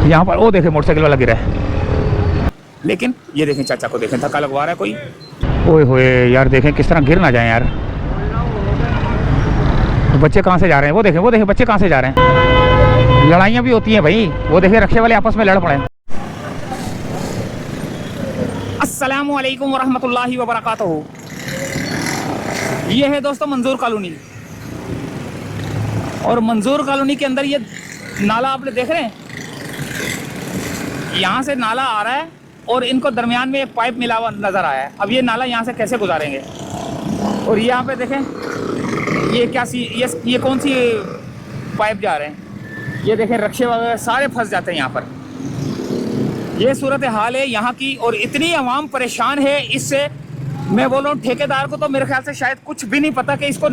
यहाँ पर वो देखे मोटरसाइकिल वाला गिरा है, लेकिन ये देखें चाचा को देखें धक्का लगवा रहा है कोई। ओए होए यार, देखें किस तरह गिर ना जाए यार। तो बच्चे कहाँ से जा रहे हैं, वो देखें बच्चे कहाँ से जा रहे हैं। लड़ाइयाँ भी होती हैं भाई, वो देखें रक्शे वाले आपस में लड़ पड़े। अस्सलामु अलैकुम वरहमतुल्लाहि वबरकातुहू। ये है दोस्तों मंजूर कॉलोनी, और मंजूर कॉलोनी के अंदर ये नाला आपने देख रहे हैं, यहाँ से नाला आ रहा है और इनको दरमियान में एक पाइप मिला हुआ नज़र आया है। अब ये नाला यहाँ से कैसे गुजारेंगे। और यहाँ पे देखें ये क्या सी ये कौन सी पाइप जा रहे हैं, ये देखें रक्शे वगैरह सारे फंस जाते हैं यहाँ पर। ये सूरत हाल है यहाँ की, और इतनी आवाम परेशान है इससे। मैं बोल रहा हूँ ठेकेदार को तो मेरे ख्याल से शायद कुछ भी नहीं पता कि इसको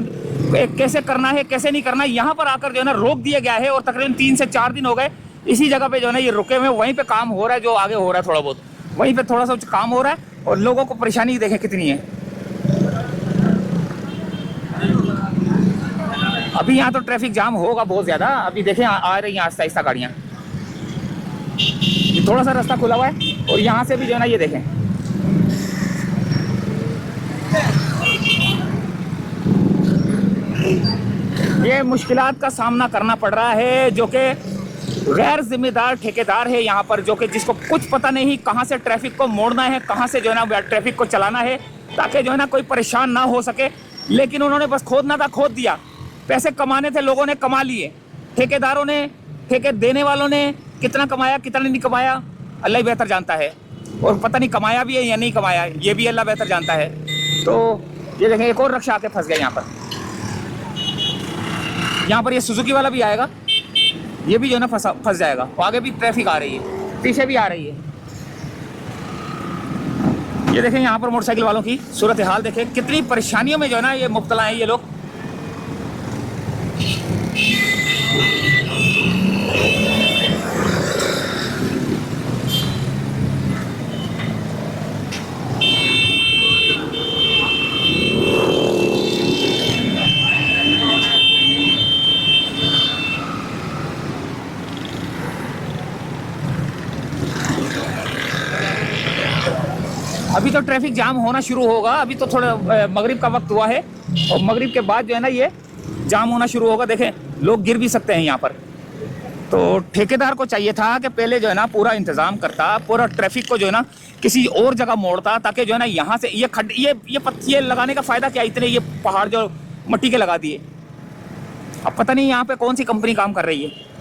कैसे करना है कैसे नहीं करना है। यहाँ पर आकर जो है ना रोक दिया गया है, और तकरीबन 3 से 4 दिन हो गए इसी जगह पे जो है ना ये रुके हुए। वहीं पे काम हो रहा है, जो आगे हो रहा है थोड़ा बहुत, वहीं पे थोड़ा सा काम हो रहा है, और लोगों को परेशानी देखें कितनी है। अभी यहाँ तो ट्रैफिक जाम होगा बहुत ज़्यादा। अभी देखें आ रही हैं आहिस्ता आहिस्ता गाड़ियाँ, थोड़ा सा रास्ता खुला हुआ है, और यहाँ से भी जो है ना ये देखें ये मुश्किलात का सामना करना पड़ रहा है, जो कि गैर जिम्मेदार ठेकेदार है यहाँ पर, जो कि जिसको कुछ पता नहीं कहाँ से ट्रैफिक को मोड़ना है, कहाँ से जो है ना ट्रैफिक को चलाना है, ताकि जो है ना कोई परेशान ना हो सके। लेकिन उन्होंने बस खोदना था खोद दिया, पैसे कमाने थे लोगों ने कमा लिए, ठेकेदारों ने, ठेके देने वालों ने कितना कमाया कितना नहीं कमाया अल्लाह ही बेहतर जानता है, और पता नहीं कमाया भी है या नहीं कमाया ये भी अल्लाह बेहतर जानता है। तो ये देखें एक और रक्शा आके फंस गया यहाँ पर ये सुजुकी वाला भी आएगा, ये भी जो है ना फंस जाएगा। आगे भी ट्रैफिक आ रही है, पीछे भी आ रही है। ये देखें यहाँ पर मोटरसाइकिल वालों की सूरत हाल देखें, कितनी परेशानियों में जो है ना ये मुब्तला हैं ये लोग। अभी तो ट्रैफिक जाम होना शुरू होगा, अभी तो थोड़ा मगरिब का वक्त हुआ है, और मगरिब के बाद जो है ना ये जाम होना शुरू होगा। देखें लोग गिर भी सकते हैं यहाँ पर। तो ठेकेदार को चाहिए था कि पहले जो है ना पूरा इंतज़ाम करता, पूरा ट्रैफिक को जो है ना किसी और जगह मोड़ता, ताकि जो है ना यहाँ से ये खड ये लगाने का फ़ायदा क्या, इतने ये पहाड़ जो मिट्टी के लगा दिए। अब पता नहीं यहाँ पे कौन सी कंपनी काम कर रही है।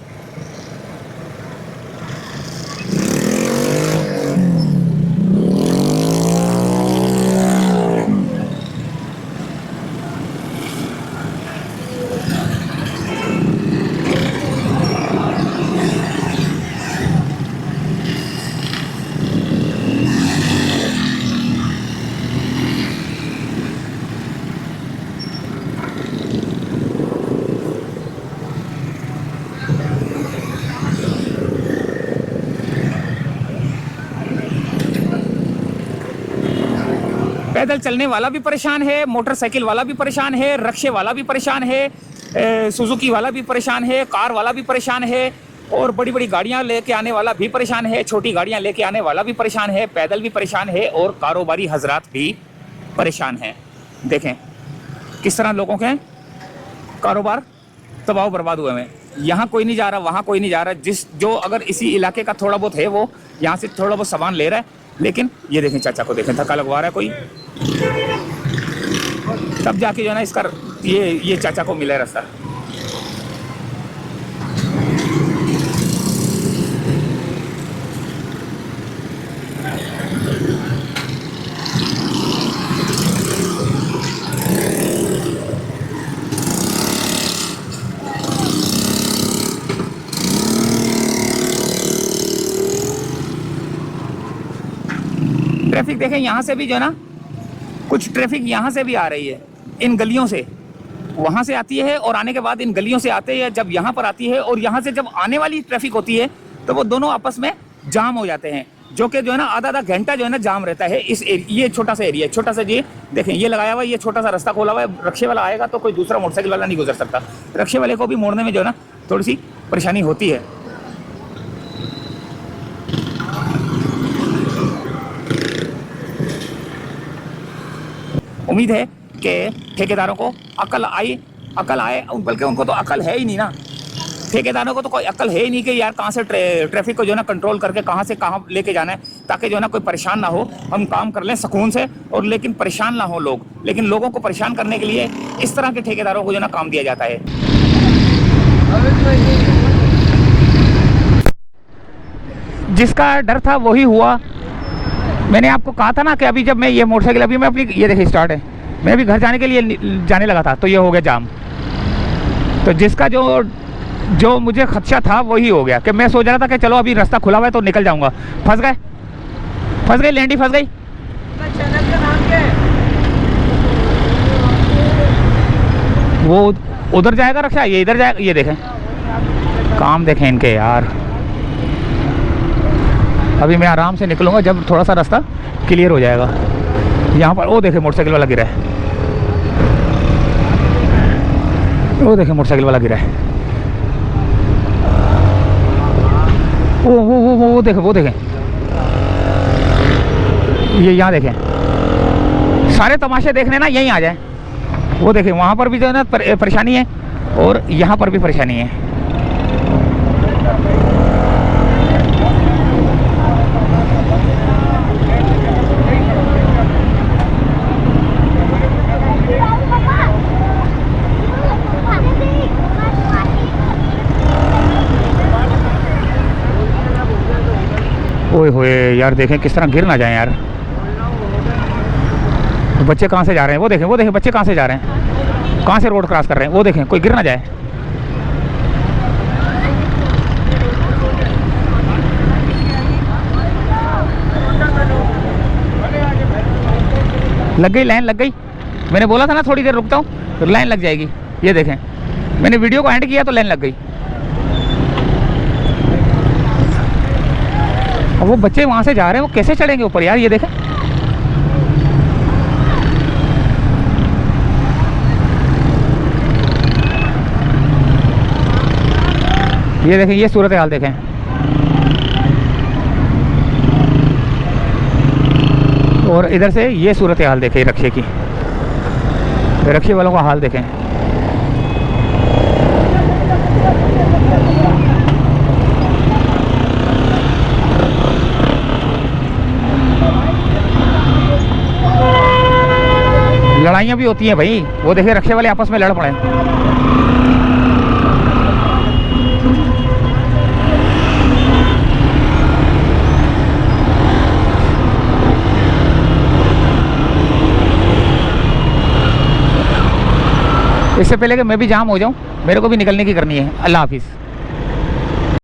पैदल चलने वाला भी परेशान है, मोटरसाइकिल वाला भी परेशान है, रक्शे वाला भी परेशान है, सुजुकी वाला भी परेशान है, कार वाला भी परेशान है, और बड़ी बड़ी गाड़ियां लेके आने वाला भी परेशान है, छोटी गाड़ियां लेके आने वाला भी परेशान है, पैदल भी परेशान है, और कारोबारी हजरात भी परेशान हैं। देखें किस तरह लोगों के कारोबार तबाह बर्बाद हुए हैं। यहाँ कोई नहीं जा रहा, वहाँ कोई नहीं जा रहा। जो अगर इसी इलाके का थोड़ा बहुत है वो यहाँ से थोड़ा बहुत सामान ले रहा है, लेकिन ये देखें चाचा को देखें धक्का लगवा रहा है कोई, तब जाके जो है ना इसका ये चाचा को मिला है रास्ता। ट्रैफिक देखें यहाँ से भी जो है ना कुछ ट्रैफिक यहाँ से भी आ रही है, इन गलियों से वहाँ से आती है, और आने के बाद इन गलियों से आते हैं, जब यहाँ पर आती है, और यहाँ से जब आने वाली ट्रैफिक होती है तो वो दोनों आपस में जाम हो जाते हैं, जो कि जो है ना आधा घंटा जो है ना जाम रहता है। ये छोटा सा एरिया है, छोटा सा जी देखें ये लगाया हुआ, ये छोटा सा रास्ता खोला हुआ है। रक्शे वाला आएगा तो कोई दूसरा मोटरसाइकिल वाला नहीं गुजर सकता, रक्शे वाले को भी मोड़ने में जो है ना थोड़ी सी परेशानी होती है। उम्मीद है कि ठेकेदारों को अकल आए, बल्कि उनको तो अकल है ही नहीं ना। ठेकेदारों को तो कोई अकल है ही नहीं कि यार कहाँ से ट्रैफिक को जो है ना कंट्रोल करके कहाँ से कहाँ लेके जाना है, ताकि जो है ना कोई परेशान ना हो, हम काम कर लें सुकून से, और लेकिन परेशान ना हो लोग। लेकिन लोगों को परेशान करने के लिए इस तरह के ठेकेदारों को जो है ना काम दिया जाता है। जिसका डर था वही हुआ। मैंने आपको कहा था ना कि अभी जब मैं ये मोटरसाइकिल, अभी मैं अपनी, ये देखिए स्टार्ट है, मैं अभी घर जाने के लिए जाने लगा था तो ये हो गया जाम। तो जिसका जो मुझे खदशा था वही हो गया कि मैं सोच रहा था कि चलो अभी रास्ता खुला हुआ है तो निकल जाऊंगा। फंस गई लैंडी, फंस गई। वो उधर जाएगा रक्षा, ये इधर जाएगा। ये देखें काम, देखें इनके यार। अभी मैं आराम से निकलूंगा जब थोड़ा सा रास्ता क्लियर हो जाएगा। यहाँ पर वो देखे मोटरसाइकिल वाला गिरा है, वो देखे मोटरसाइकिल वाला गिरा है। वो देखें ये यहाँ देखें। सारे तमाशे देखने ना यहीं आ जाए। वो देखें वहाँ पर भी जो है ना परेशानी है, और यहाँ पर भी परेशानी है। ओए होए यार, देखें किस तरह गिर ना जाए यार। तो बच्चे कहाँ से जा रहे हैं, वो देखें बच्चे कहाँ से जा रहे हैं, कहाँ से रोड क्रॉस कर रहे हैं। वो देखें कोई गिर ना जाए। लग गई लाइन, लग गई। मैंने बोला था ना थोड़ी देर रुकता हूँ तो लाइन लग जाएगी। ये देखें मैंने वीडियो को एंड किया तो लाइन लग गई। अब वो बच्चे वहाँ से जा रहे हैं, वो कैसे चढ़ेंगे ऊपर यार। ये देखें ये सूरत हाल देखें। और इधर से ये सूरत हाल देखें रक्षे की, रक्षे वालों का हाल देखें। लड़ाइयाँ भी होती हैं भाई। वो देखिए रक्षे वाले आपस में लड़ पड़े। इससे पहले कि मैं भी जाम हो जाऊं, मेरे को भी निकलने की करनी है। अल्लाह हाफिज़।